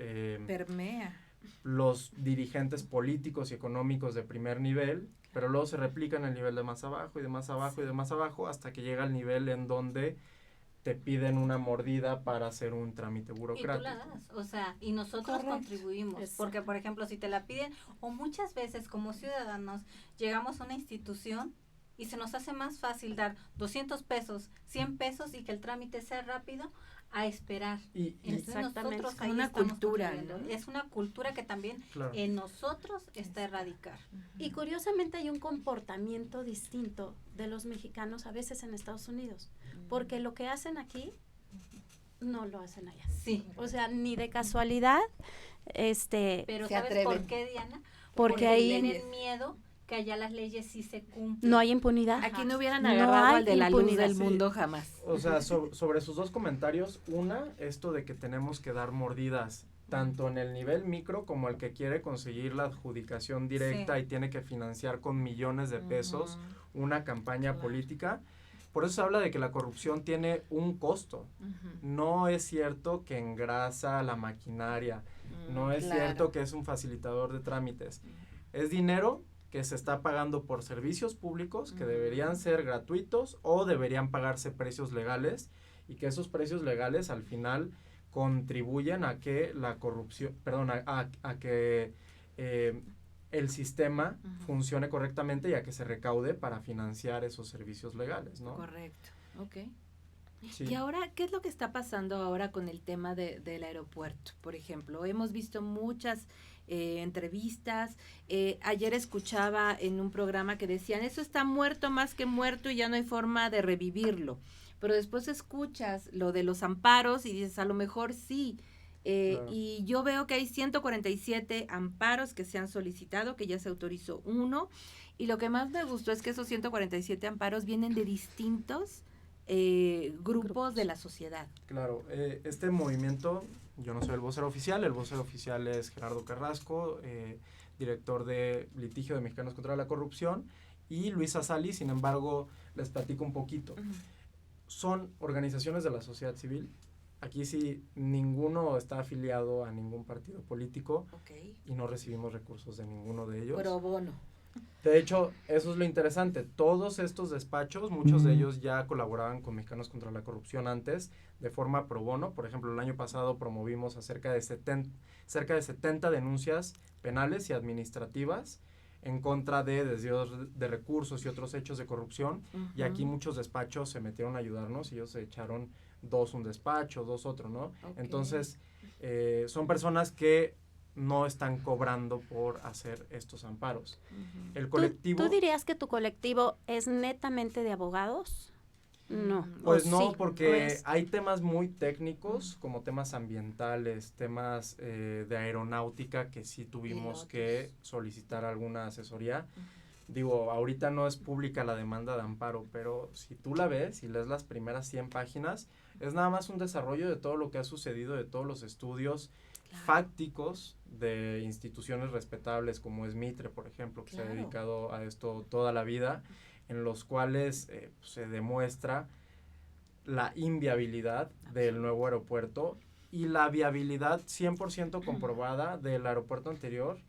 permea
los dirigentes políticos y económicos de primer nivel, pero luego se replica en el nivel de más abajo y de más abajo y de más abajo hasta que llega al nivel en donde te piden una mordida para hacer un trámite burocrático.
Y tú la das, o sea, y nosotros contribuimos, porque por ejemplo, si te la piden, o muchas veces como ciudadanos llegamos a una institución y se nos hace más fácil dar 200 pesos, 100 pesos y que el trámite sea rápido a esperar.
Y exactamente, es una cultura, ¿no?
Es una cultura que también en nosotros está erradicar.
Y curiosamente hay un comportamiento distinto de los mexicanos a veces en Estados Unidos, porque lo que hacen aquí no lo hacen allá.
Sí.
O sea, ni de casualidad,
pero ¿sabes por qué, Diana?
Porque ahí
tienen miedo que allá las leyes sí se cumplen.
No hay impunidad.
Aquí no hubieran agarrado al de la luz del mundo jamás.
O sea, sobre sus dos comentarios, una, esto de que tenemos que dar mordidas, tanto en el nivel micro como el que quiere conseguir la adjudicación directa y tiene que financiar con millones de pesos una campaña política. Por eso se habla de que la corrupción tiene un costo. No es cierto que engrasa la maquinaria, no es cierto que es un facilitador de trámites. Es dinero que se está pagando por servicios públicos que deberían ser gratuitos o deberían pagarse precios legales, y que esos precios legales al final contribuyen a que la corrupción, a que el sistema funcione correctamente y a que se recaude para financiar esos servicios legales, ¿no?
Correcto, ok.
Sí.
Y ahora, ¿qué es lo que está pasando ahora con el tema del aeropuerto? Por ejemplo, hemos visto muchas entrevistas. Ayer escuchaba en un programa que decían, eso está muerto más que muerto y ya no hay forma de revivirlo. Pero después escuchas lo de los amparos y dices, a lo mejor sí. Y yo veo que hay 147 amparos que se han solicitado, que ya se autorizó uno. Y lo que más me gustó es que esos 147 amparos vienen de distintos grupos de la sociedad.
Claro, este movimiento, yo no soy el vocero oficial es Gerardo Carrasco, director de litigio de Mexicanos contra la Corrupción, y Luisa Sali. Sin embargo, les platico un poquito. Son organizaciones de la sociedad civil. Aquí sí, ninguno está afiliado a ningún partido político y no recibimos recursos de ninguno de ellos.
Pro bono.
De hecho, eso es lo interesante. Todos estos despachos, muchos de ellos ya colaboraban con Mexicanos contra la Corrupción antes, de forma pro bono. Por ejemplo, el año pasado promovimos a cerca de 70 denuncias penales y administrativas en contra de desvíos de recursos y otros hechos de corrupción. Y aquí muchos despachos se metieron a ayudarnos y ellos se echaron 2 un despacho, 2 otro, ¿no? Entonces, son personas que no están cobrando por hacer estos amparos. El colectivo...
¿Tú dirías que tu colectivo es netamente de abogados? No.
Pues no, sí, porque hay temas muy técnicos, como temas ambientales, temas de aeronáutica, que sí tuvimos que solicitar alguna asesoría. Digo, ahorita no es pública la demanda de amparo, pero si tú la ves y lees las primeras 100 páginas, es nada más un desarrollo de todo lo que ha sucedido, de todos los estudios fácticos de instituciones respetables como es Mitre, por ejemplo, que se ha dedicado a esto toda la vida, en los cuales se demuestra la inviabilidad del nuevo aeropuerto y la viabilidad 100% comprobada del aeropuerto anterior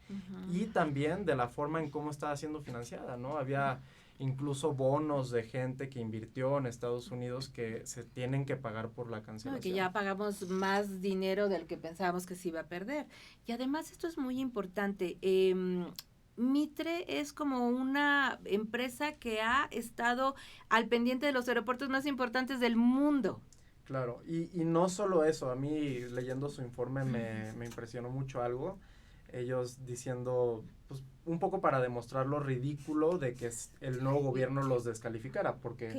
y también de la forma en cómo estaba siendo financiada, ¿no? Había incluso bonos de gente que invirtió en Estados Unidos que se tienen que pagar por la cancelación.
No, que ya pagamos más dinero del que pensábamos que se iba a perder. Y además esto es muy importante. Mitre es como una empresa que ha estado al pendiente de los aeropuertos más importantes del mundo.
Claro, y no solo eso, a mí leyendo su informe me impresionó mucho algo, ellos diciendo, pues un poco para demostrar lo ridículo de que el nuevo gobierno los descalificara, porque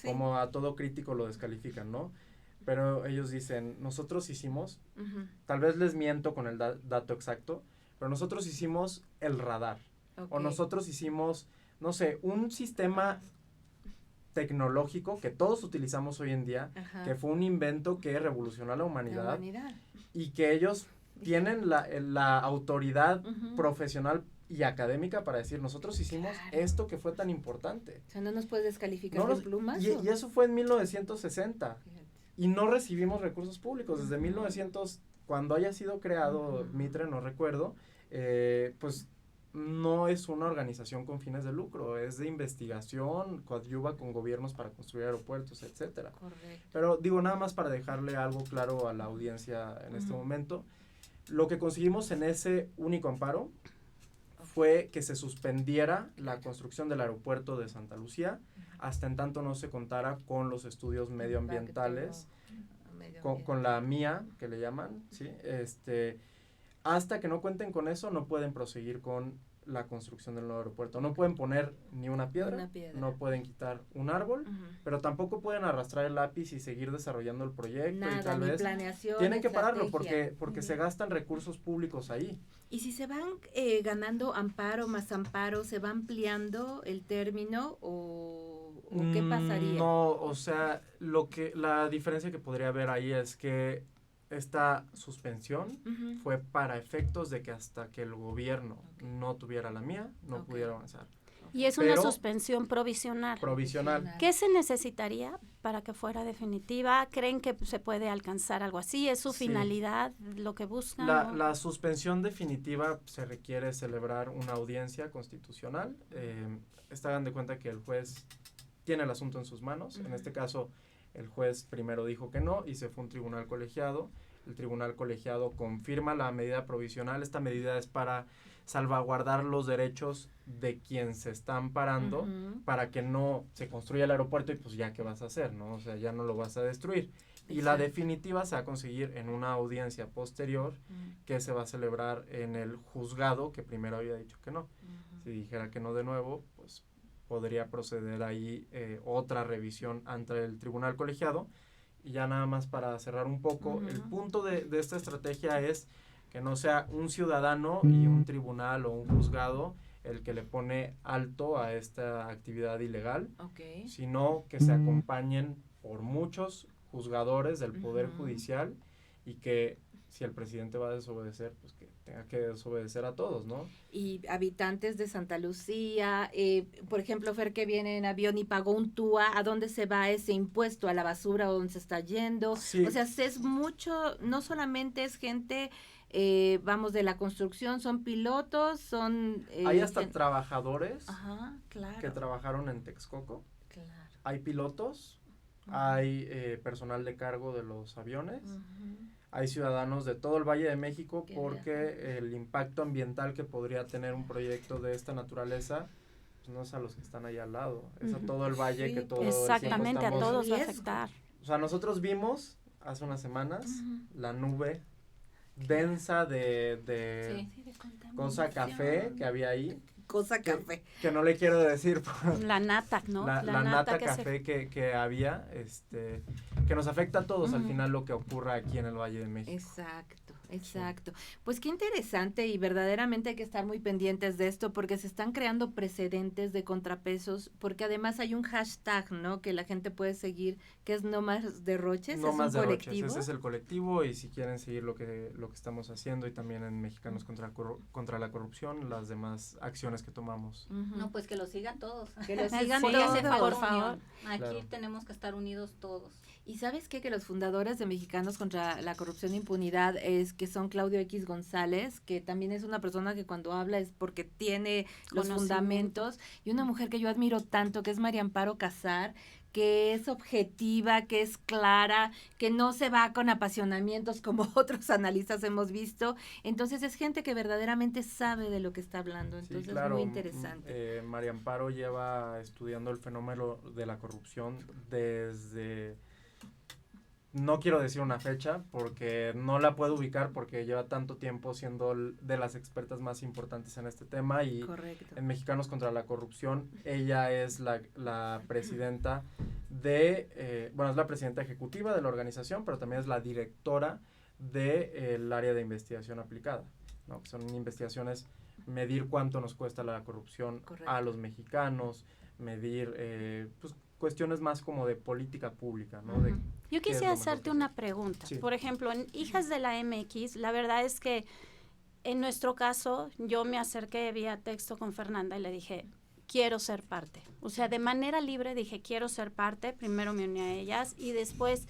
como a todo crítico lo descalifican, ¿no? Pero ellos dicen, nosotros hicimos, tal vez les miento con el dato exacto, pero nosotros hicimos el radar, o nosotros hicimos, no sé, un sistema tecnológico que todos utilizamos hoy en día, que fue un invento que revolucionó a la humanidad, y que ellos tienen la autoridad profesional y académica para decir, nosotros hicimos esto que fue tan importante.
O sea, no nos puedes descalificar de plumas.
Y eso fue en 1960. Y no recibimos recursos públicos. Desde 1900, cuando haya sido creado Mitre, no recuerdo, pues no es una organización con fines de lucro, es de investigación, coadyuva con gobiernos para construir aeropuertos, etcétera.
Correcto.
Pero digo, nada más para dejarle algo claro a la audiencia en este momento, lo que conseguimos en ese único amparo fue que se suspendiera la construcción del aeropuerto de Santa Lucía hasta en tanto no se contara con los estudios medioambientales, con la MIA, que le llaman, ¿sí? Hasta que no cuenten con eso, no pueden proseguir con la construcción del nuevo aeropuerto. No pueden poner ni una piedra. No pueden quitar un árbol, pero tampoco pueden arrastrar el lápiz y seguir desarrollando el proyecto.
Nada,
y tal
ni
vez
planeación,
tienen que pararlo
estrategia.
porque se gastan recursos públicos ahí.
Y si se van ganando amparo más amparo, ¿se va ampliando el término o qué pasaría?
No, o sea, la diferencia que podría haber ahí es que esta suspensión fue para efectos de que hasta que el gobierno no tuviera la MIA, no pudiera avanzar.
Y es una suspensión provisional.
Provisional.
¿Qué se necesitaría para que fuera definitiva? ¿Creen que se puede alcanzar algo así? ¿Es su finalidad lo que buscan?
La suspensión definitiva se requiere celebrar una audiencia constitucional. Hagan de cuenta que el juez tiene el asunto en sus manos. En este caso, el juez primero dijo que no y se fue a un tribunal colegiado. El tribunal colegiado confirma la medida provisional. Esta medida es para salvaguardar los derechos de quien se está amparando para que no se construya el aeropuerto y pues ya qué vas a hacer, ¿no? O sea, ya no lo vas a destruir. Y la definitiva se va a conseguir en una audiencia posterior que se va a celebrar en el juzgado que primero había dicho que no. Si dijera que no de nuevo, pues podría proceder ahí otra revisión ante el tribunal colegiado. Y ya nada más para cerrar un poco, el punto de esta estrategia es que no sea un ciudadano y un tribunal o un juzgado el que le pone alto a esta actividad ilegal, sino que se acompañen por muchos juzgadores del Poder Judicial y que si el presidente va a desobedecer, pues que tenga que desobedecer a todos, ¿no?
Y habitantes de Santa Lucía, por ejemplo, Fer, que viene en avión y pagó un TUA, ¿a dónde se va ese impuesto? ¿A la basura o dónde se está yendo? Sí. O sea, es mucho, no solamente es gente, vamos, de la construcción, son pilotos, son...
Hay hasta trabajadores
claro.
que trabajaron en Texcoco.
Claro.
Hay pilotos, hay personal de cargo de los aviones. Hay ciudadanos de todo el Valle de México porque el impacto ambiental que podría tener un proyecto de esta naturaleza pues no es a los que están ahí al lado, es a todo el valle que todo
exactamente, a todos va a afectar.
O sea, nosotros vimos hace unas semanas la nube densa de cosa café que había ahí.
Cosa café.
Que no le quiero decir.
La nata, ¿no?
La nata café que había, que nos afecta a todos al final lo que ocurra aquí en el Valle de México.
Exacto. Pues qué interesante y verdaderamente hay que estar muy pendientes de esto porque se están creando precedentes de contrapesos, porque además hay un hashtag, ¿no? Que la gente puede seguir, que es No Más Derroches,
No
es
Más
un
Derroches,
colectivo.
ese es el colectivo y si quieren seguir lo que estamos haciendo y también en Mexicanos contra la Corrupción, las demás acciones que tomamos.
No, pues que lo sigan todos.
Que lo sigan todos,
por favor. Aquí tenemos que estar unidos todos.
Y ¿sabes qué? Que los fundadores de Mexicanos contra la Corrupción e Impunidad que son Claudio X González, que también es una persona que cuando habla es porque tiene los fundamentos, y una mujer que yo admiro tanto, que es María Amparo Casar, que es objetiva, que es clara, que no se va con apasionamientos como otros analistas hemos visto. Entonces es gente que verdaderamente sabe de lo que está hablando. Entonces es muy interesante.
María Amparo lleva estudiando el fenómeno de la corrupción desde... No quiero decir una fecha porque no la puedo ubicar porque lleva tanto tiempo siendo de las expertas más importantes en este tema y en Mexicanos contra la Corrupción ella es la presidenta es la presidenta ejecutiva de la organización, pero también es la directora del área de investigación aplicada, ¿no? Que son investigaciones, medir cuánto nos cuesta la corrupción a los mexicanos, medir cuestiones más como de política pública, ¿no?
Yo quisiera hacerte una pregunta.
Sí.
Por ejemplo, en Hijas de la MX, la verdad es que en nuestro caso, yo me acerqué vía texto con Fernanda y le dije, quiero ser parte. O sea, de manera libre dije, quiero ser parte. Primero me uní a ellas y después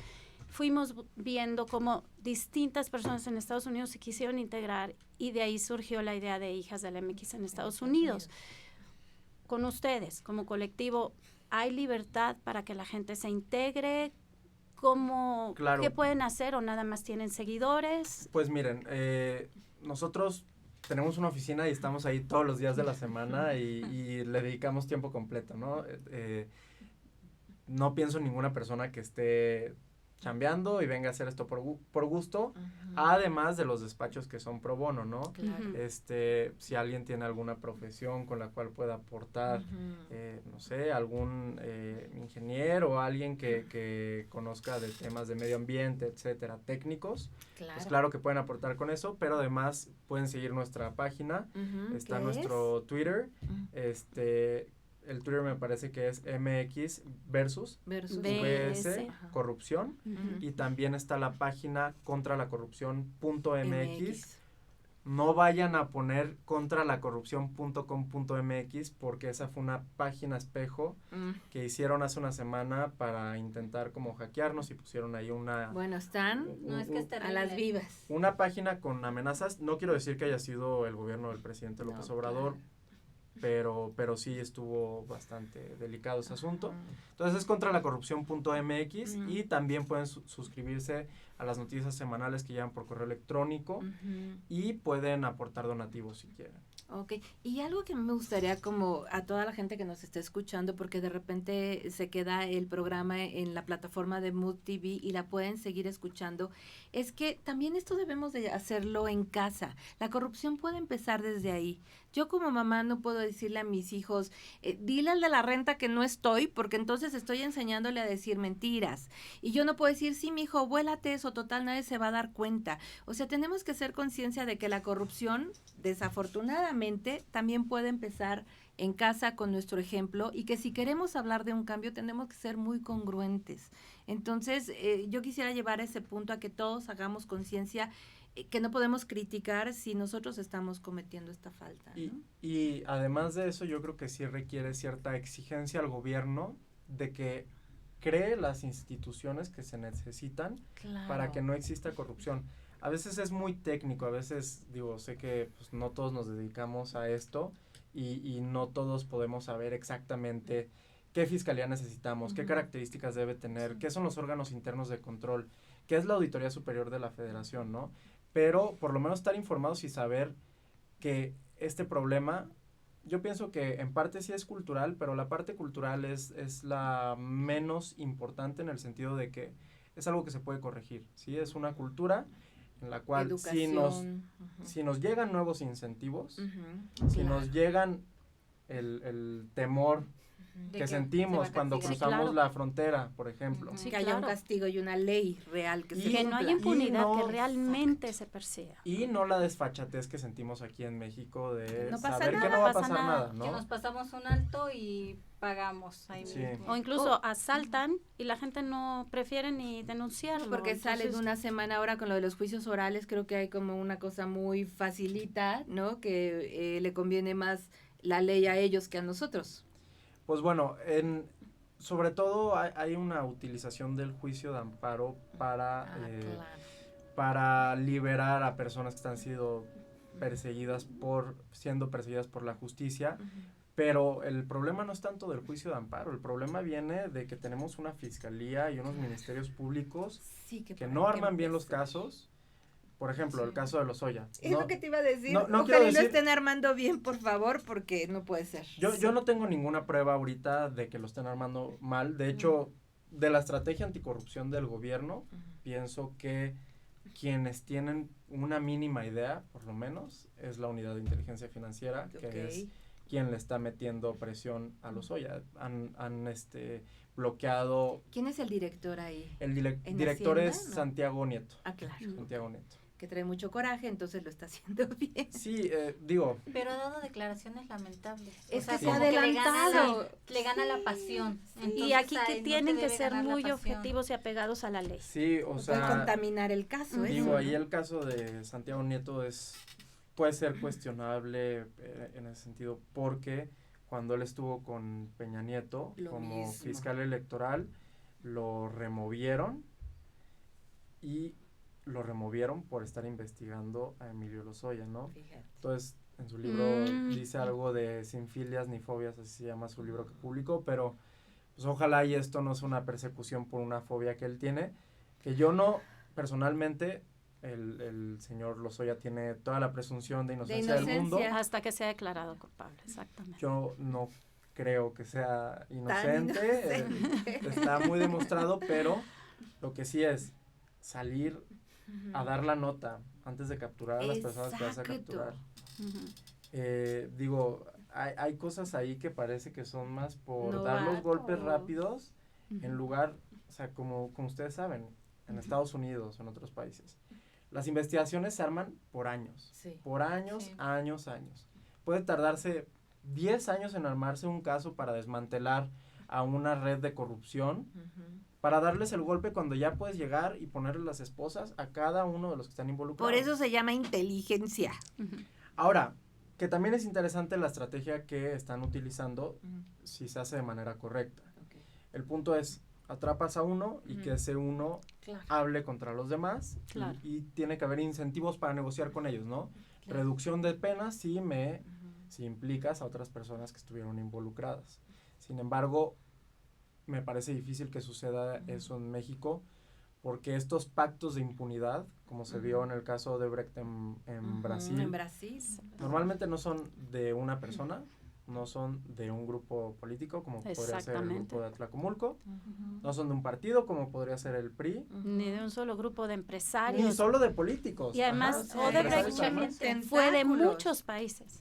fuimos viendo cómo distintas personas en Estados Unidos se quisieron integrar y de ahí surgió la idea de Hijas de la MX en Estados Unidos. Con ustedes, como colectivo, ¿hay libertad para que la gente se integre? ¿Cómo,
Claro.
¿Qué pueden hacer o nada más tienen seguidores?
Pues miren, nosotros tenemos una oficina y estamos ahí todos los días de la semana y le dedicamos tiempo completo, ¿no? No pienso en ninguna persona que esté chambeando y venga a hacer esto por gusto, además de los despachos que son pro bono, ¿no?
Claro.
Si alguien tiene alguna profesión con la cual pueda aportar, no sé, algún ingeniero o alguien que conozca de temas de medio ambiente, etcétera, técnicos, pues claro que pueden aportar con eso, pero además pueden seguir nuestra página, está nuestro Twitter, el Twitter me parece que es MX versus VS corrupción, y también está la página contralacorrupción.mx. No vayan a poner contralacorrupción.com.mx porque esa fue una página espejo que hicieron hace una semana para intentar como hackearnos y pusieron ahí una...
Bueno, están a las vivas.
Una página con amenazas. No quiero decir que haya sido el gobierno del presidente López Obrador, pero sí estuvo bastante delicado ese asunto. Entonces es contralacorrupción.mx y también pueden suscribirse a las noticias semanales que llegan por correo electrónico y pueden aportar donativos si quieren.
Ok, y algo que me gustaría como a toda la gente que nos está escuchando, porque de repente se queda el programa en la plataforma de Mood TV y la pueden seguir escuchando, es que también esto debemos de hacerlo en casa. La corrupción puede empezar desde ahí. Yo como mamá no puedo decirle a mis hijos, dile al de la renta que no estoy, porque entonces estoy enseñándole a decir mentiras. Y yo no puedo decir, sí, mijo, vuélate eso, total, nadie se va a dar cuenta. O sea, tenemos que hacer conciencia de que la corrupción, desafortunadamente, también puede empezar en casa con nuestro ejemplo y que si queremos hablar de un cambio tenemos que ser muy congruentes. Entonces, yo quisiera llevar ese punto a que todos hagamos conciencia que no podemos criticar si nosotros estamos cometiendo esta falta, ¿no?
Y además de eso, yo creo que sí requiere cierta exigencia al gobierno de que cree las instituciones que se necesitan para que no exista corrupción. A veces es muy técnico, a veces, sé que pues, no todos nos dedicamos a esto y no todos podemos saber exactamente qué fiscalía necesitamos, qué características debe tener, qué son los órganos internos de control, qué es la Auditoría Superior de la Federación, ¿no? Pero por lo menos estar informados y saber que este problema, yo pienso que en parte sí es cultural, pero la parte cultural es la menos importante en el sentido de que es algo que se puede corregir, ¿sí? Es una cultura en la cual si nos llegan nuevos incentivos, si nos llegan el temor que sentimos cuando cruzamos la frontera, por ejemplo.
Que haya un castigo y una ley real que se cumpla.
Que no haya impunidad, que realmente se persiga.
Y no la desfachatez que sentimos aquí en México de saber
nada,
que no va a pasar nada, ¿no?
Que nos pasamos un alto y pagamos ahí mismo.
O incluso asaltan y la gente no prefiere ni denunciarlo.
Porque sale de una semana ahora con lo de los juicios orales, creo que hay como una cosa muy facilita, ¿no? Que le conviene más la ley a ellos que a nosotros.
Pues bueno, sobre todo hay una utilización del juicio de amparo para liberar a personas que están siendo perseguidas por la justicia, pero el problema no es tanto del juicio de amparo, el problema viene de que tenemos una fiscalía y unos ministerios públicos que no arman bien los casos. Por ejemplo, el caso de Lozoya.
Es lo que te iba a decir.
No
Ojalá lo estén armando bien, por favor, porque no puede ser.
Yo no tengo ninguna prueba ahorita de que lo estén armando mal. De hecho, de la estrategia anticorrupción del gobierno, pienso que quienes tienen una mínima idea, por lo menos, es la Unidad de Inteligencia Financiera, que es quien le está metiendo presión a Lozoya. Han bloqueado...
¿Quién es el director ahí?
El director
Hacienda?
es Santiago Nieto.
Claro.
Santiago Nieto.
que trae mucho coraje, entonces lo está haciendo bien.
Sí, digo...
Pero ha dado declaraciones lamentables.
Es
o sea,
que se ha
como que
adelantado.
le gana la pasión. Entonces,
Y aquí que
no
tienen
te
que
debe
ser
ganar la
muy
pasión.
objetivos y apegados a la ley.
Sí, o
Puede
sea...
contaminar el caso.
Digo,
eso,
ahí
¿no?
el caso de Santiago Nieto puede ser cuestionable en ese sentido, porque cuando él estuvo con Peña Nieto
Lo
como
mismo.
fiscal electoral, lo removieron por estar investigando a Emilio Lozoya, ¿no?
Fíjate.
Entonces, en su libro dice algo de Sin filias ni fobias, así se llama su libro que publicó, pero pues ojalá y esto no sea una persecución por una fobia que él tiene, que yo no, personalmente, el señor Lozoya tiene toda la presunción de inocencia del mundo.
Hasta que sea declarado culpable, exactamente.
Yo no creo que sea inocente, está muy demostrado, pero lo que sí es salir a dar la nota antes de capturar a las personas que vas a capturar. Digo, hay cosas ahí que parece que son más por dar los golpes rápidos en lugar, o sea, como ustedes saben, en Estados Unidos o en otros países. Las investigaciones se arman por años.
Sí.
Por años,
Sí.
años. Puede tardarse 10 años en armarse un caso para desmantelar a una red de corrupción, para darles el golpe cuando ya puedes llegar y ponerle las esposas a cada uno de los que están involucrados.
Por eso se llama inteligencia.
Ahora, que también es interesante la estrategia que están utilizando si se hace de manera correcta.
Okay.
El punto es, atrapas a uno y que ese uno hable contra los demás y tiene que haber incentivos para negociar con ellos, ¿no? Claro. Reducción de penas si implicas a otras personas que estuvieron involucradas. Sin embargo, me parece difícil que suceda eso en México, porque estos pactos de impunidad, como se vio en el caso de Brecht en Brasil, normalmente no son de una persona, no son de un grupo político, como podría ser el grupo de Atlacomulco, no son de un partido, como podría ser el PRI,
ni de un solo grupo de empresarios,
ni solo de políticos.
Y además, Odebrecht fue de muchos países.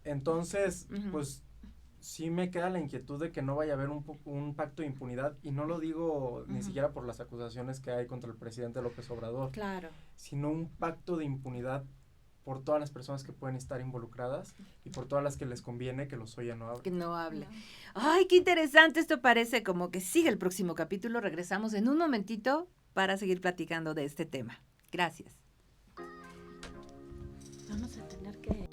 Entonces, pues sí me queda la inquietud de que no vaya a haber un pacto de impunidad, y no lo digo ni siquiera por las acusaciones que hay contra el presidente López Obrador, sino un pacto de impunidad por todas las personas que pueden estar involucradas y por todas las que les conviene que Lozoya no hable.
Que no hable. Ay, qué interesante, esto parece como que sigue el próximo capítulo. Regresamos en un momentito para seguir platicando de este tema. Gracias.
Vamos a tener que...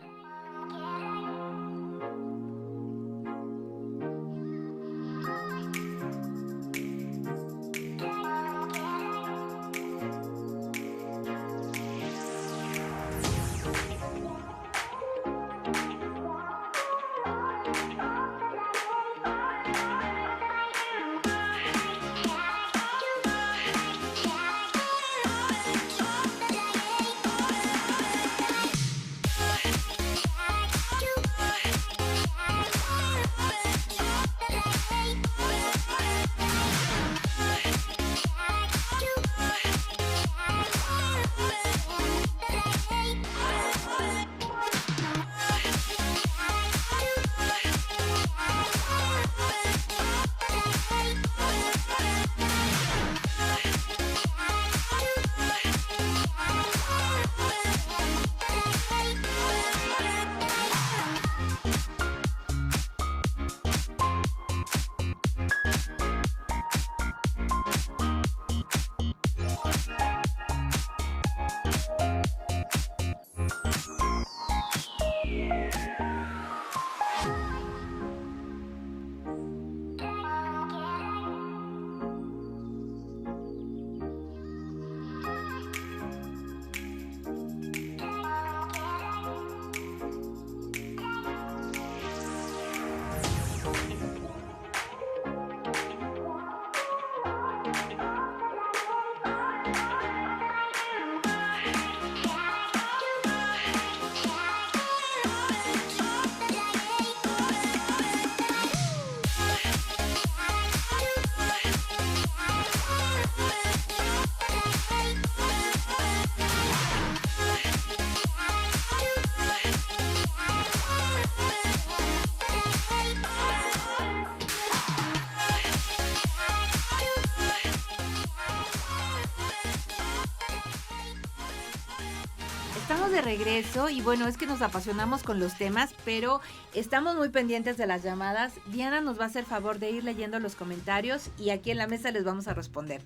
Estamos de regreso y bueno, es que nos apasionamos con los temas, pero estamos muy pendientes de las llamadas. Diana nos va a hacer favor de ir leyendo los comentarios y aquí en la mesa les vamos a responder.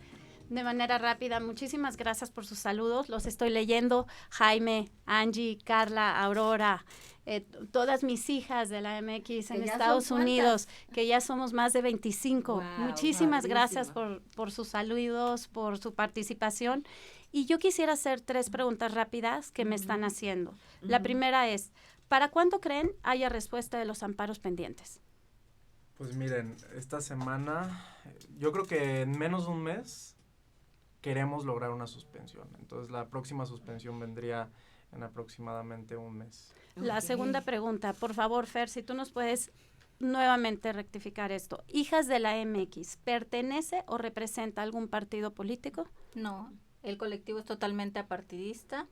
De manera rápida, muchísimas gracias por sus saludos. Los estoy leyendo. Jaime, Angie, Carla, Aurora, todas mis hijas de la MX en Estados Unidos, que ya somos más de 25.
Wow,
muchísimas
padrísimo.
gracias por sus saludos, por su participación. Y yo quisiera hacer 3 preguntas rápidas que me están haciendo. La primera es, ¿para cuándo creen haya respuesta de los amparos pendientes?
Pues miren, esta semana, yo creo que en menos de un mes queremos lograr una suspensión. Entonces la próxima suspensión vendría en aproximadamente un mes.
La segunda pregunta, por favor, Fer, si tú nos puedes nuevamente rectificar esto. Hijas de la MX, ¿pertenece o representa algún partido político?
No, el colectivo es totalmente apartidista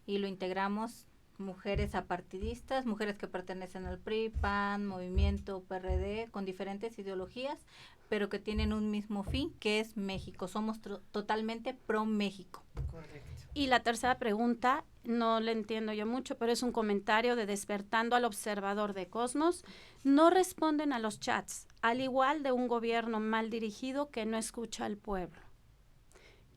y lo integramos mujeres apartidistas, mujeres que pertenecen al PRI, PAN, Movimiento, PRD, con diferentes ideologías, pero que tienen un mismo fin, que es México. Somos totalmente pro México.
Correcto.
Y la tercera pregunta, no le entiendo yo mucho, pero es un comentario de Despertando al Observador de Cosmos. No responden a los chats, al igual de un gobierno mal dirigido que no escucha al pueblo.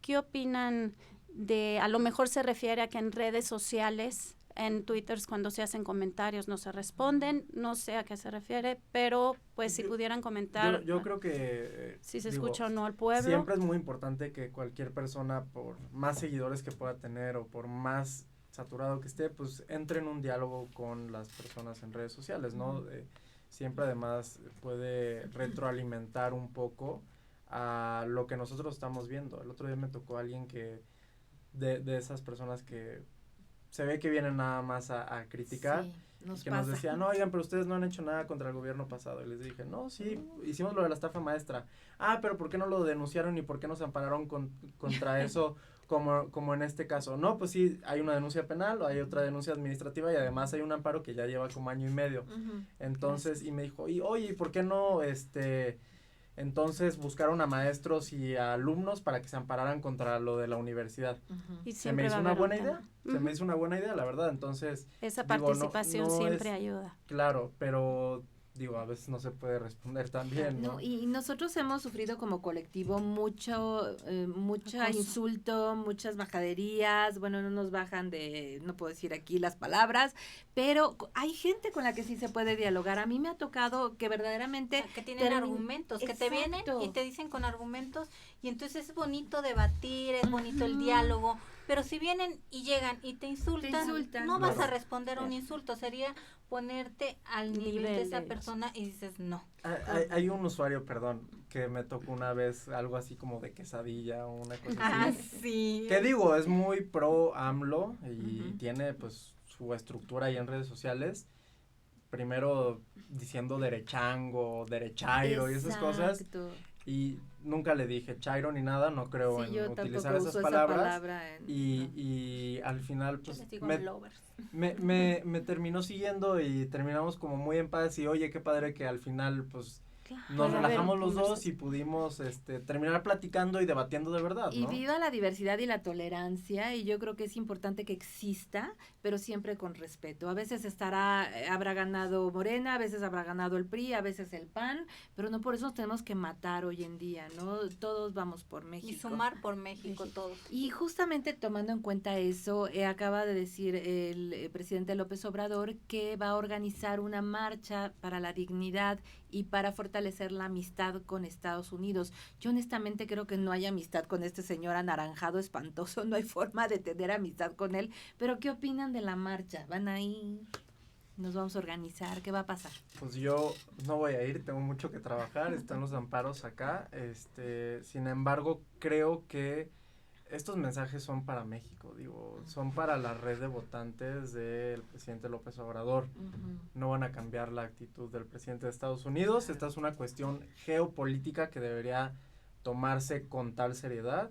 ¿Qué opinan de, a lo mejor se refiere a que en redes sociales, en Twitter, cuando se hacen comentarios no se responden, no sé a qué se refiere, pero pues si pudieran comentar.
Yo creo que
si se escucha o no al pueblo.
Siempre es muy importante que cualquier persona, por más seguidores que pueda tener o por más saturado que esté, pues entre en un diálogo con las personas en redes sociales, ¿no? Siempre además puede retroalimentar un poco a lo que nosotros estamos viendo. El otro día me tocó alguien que de esas personas que se ve que vienen nada más a criticar,
Sí,
que nos decían, no, oigan, pero ustedes no han hecho nada contra el gobierno pasado. Y les dije, no, sí, hicimos lo de la estafa maestra. Ah, pero ¿por qué no lo denunciaron y por qué no se ampararon contra eso como en este caso? No, pues sí, hay una denuncia penal o hay otra denuncia administrativa y además hay un amparo que ya lleva como 1 año y medio. Entonces, y me dijo, y oye, ¿por qué no, entonces buscaron a maestros y a alumnos para que se ampararan contra lo de la universidad?
Y
se me hizo una buena idea, se me hizo una buena idea, la verdad. Entonces
esa
digo,
participación
no
siempre ayuda.
Claro, pero digo, a veces no se puede responder también, ¿no?
Y nosotros hemos sufrido como colectivo mucho insulto, muchas bajaderías, bueno, no nos bajan no puedo decir aquí las palabras, pero hay gente con la que sí se puede dialogar. A mí me ha tocado que verdaderamente...
Que tienen argumentos, que te vienen y te dicen con argumentos, y entonces es bonito debatir, es bonito el diálogo, pero si vienen y llegan y te insultan. No vas a responder a un insulto, sería ponerte al nivel de esa persona y dices no.
Hay un usuario, perdón, que me tocó una vez algo así como de quesadilla o una cosa así.
Sí.
Que digo, es muy pro AMLO y tiene pues su estructura ahí en redes sociales. Primero diciendo derechango, derechairo y esas cosas. Y nunca le dije chairo ni nada, no creo en utilizar esas palabras. Y al final pues me terminó siguiendo y terminamos como muy en paz y oye, qué padre que al final pues nos relajamos los dos y pudimos terminar platicando y debatiendo de verdad, ¿no?
Y viva la diversidad y la tolerancia, y yo creo que es importante que exista, pero siempre con respeto. A veces habrá ganado Morena, a veces habrá ganado el PRI, a veces el PAN, pero no por eso nos tenemos que matar hoy en día, ¿no? Todos vamos por México.
Y sumar por México todos.
Y justamente tomando en cuenta eso, acaba de decir el presidente López Obrador que va a organizar una marcha para la dignidad y para fortalecer la amistad con Estados Unidos. Yo honestamente creo que no hay amistad con este señor anaranjado espantoso, no hay forma de tener amistad con él, pero ¿qué opinan de la marcha? ¿Van a ir? ¿Nos vamos a organizar? ¿Qué va a pasar?
Pues yo no voy a ir, tengo mucho que trabajar, están los amparos acá, sin embargo creo que estos mensajes son para México, son para la red de votantes del presidente López Obrador. No van a cambiar la actitud del presidente de Estados Unidos. Esta es una cuestión geopolítica que debería tomarse con tal seriedad.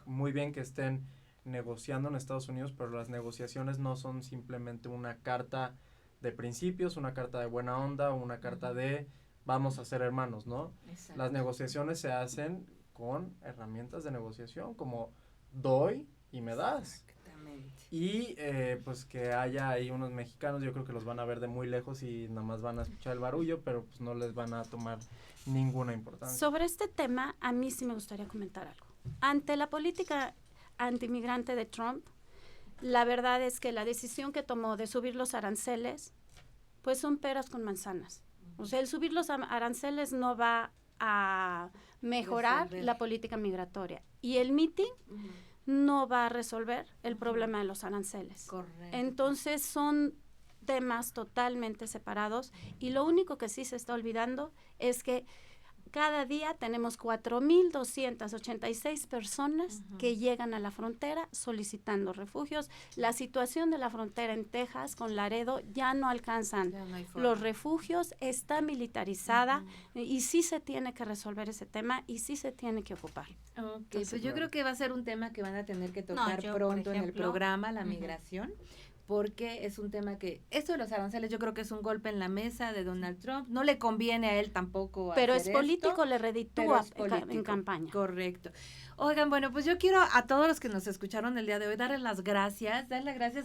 Muy bien que estén negociando en Estados Unidos, pero las negociaciones no son simplemente una carta de principios, una carta de buena onda, una carta de vamos a ser hermanos, ¿no? Exacto. Las negociaciones se hacen con herramientas de negociación como doy y me das. Y pues que haya ahí unos mexicanos, yo creo que los van a ver de muy lejos y nada más van a escuchar el barullo, pero pues no les van a tomar ninguna importancia.
Sobre este tema, a mí sí me gustaría comentar algo. Ante la política antimigrante de Trump, la verdad es que la decisión que tomó de subir los aranceles, pues son peras con manzanas. O sea, el subir los aranceles no va a mejorar la política migratoria. Y el meeting no va a resolver el problema de los aranceles.
Correcto.
Entonces son temas totalmente separados y lo único que sí se está olvidando es que cada día tenemos 4.286 personas que llegan a la frontera solicitando refugios. La situación de la frontera en Texas con Laredo ya no alcanzan los refugios, está militarizada y sí se tiene que resolver ese tema y sí se tiene que ocupar.
Entonces, pues yo creo que va a ser un tema que van a tener que tocar pronto en el programa, la migración, porque es un tema que, esto de los aranceles yo creo que es un golpe en la mesa de Donald Trump, no le conviene a él tampoco
pero
hacer
es político,
esto,
le reditúa en campaña.
Correcto. Oigan, bueno, pues yo quiero a todos los que nos escucharon el día de hoy darles las gracias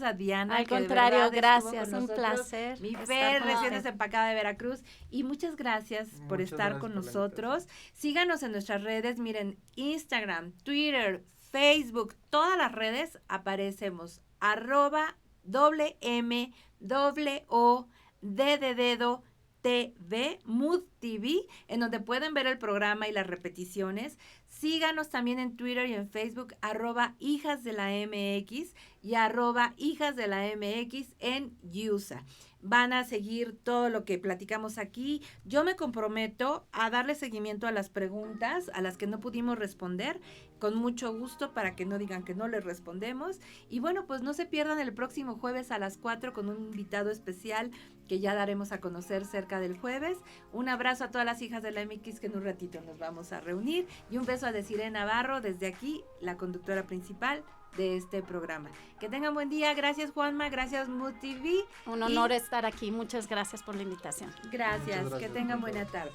a Diana.
Al
que
contrario,
de verdad
gracias,
un
placer.
Mi Fer, recién desempacada de Veracruz, y muchas gracias por estar con nosotros. Síganos en nuestras redes, miren, Instagram, Twitter, Facebook, todas las redes aparecemos, @MWODDTV, Mood TV, en donde pueden ver el programa y las repeticiones. Síganos también en Twitter y en Facebook, @hijasdelamx y @hijasdelamx en USA. Van a seguir todo lo que platicamos aquí. Yo me comprometo a darle seguimiento a las preguntas a las que no pudimos responder, con mucho gusto, para que no digan que no les respondemos. Y bueno, pues no se pierdan el próximo jueves a las 4 con un invitado especial que ya daremos a conocer cerca del jueves. Un abrazo a todas las hijas de la MX que en un ratito nos vamos a reunir, y un beso a Desiree Navarro desde aquí, la conductora principal de este programa. Que tengan buen día. Gracias, Juanma. Gracias, Mood TV.
Un honor estar aquí. Muchas gracias por la invitación.
Gracias. Que tengan buena tarde.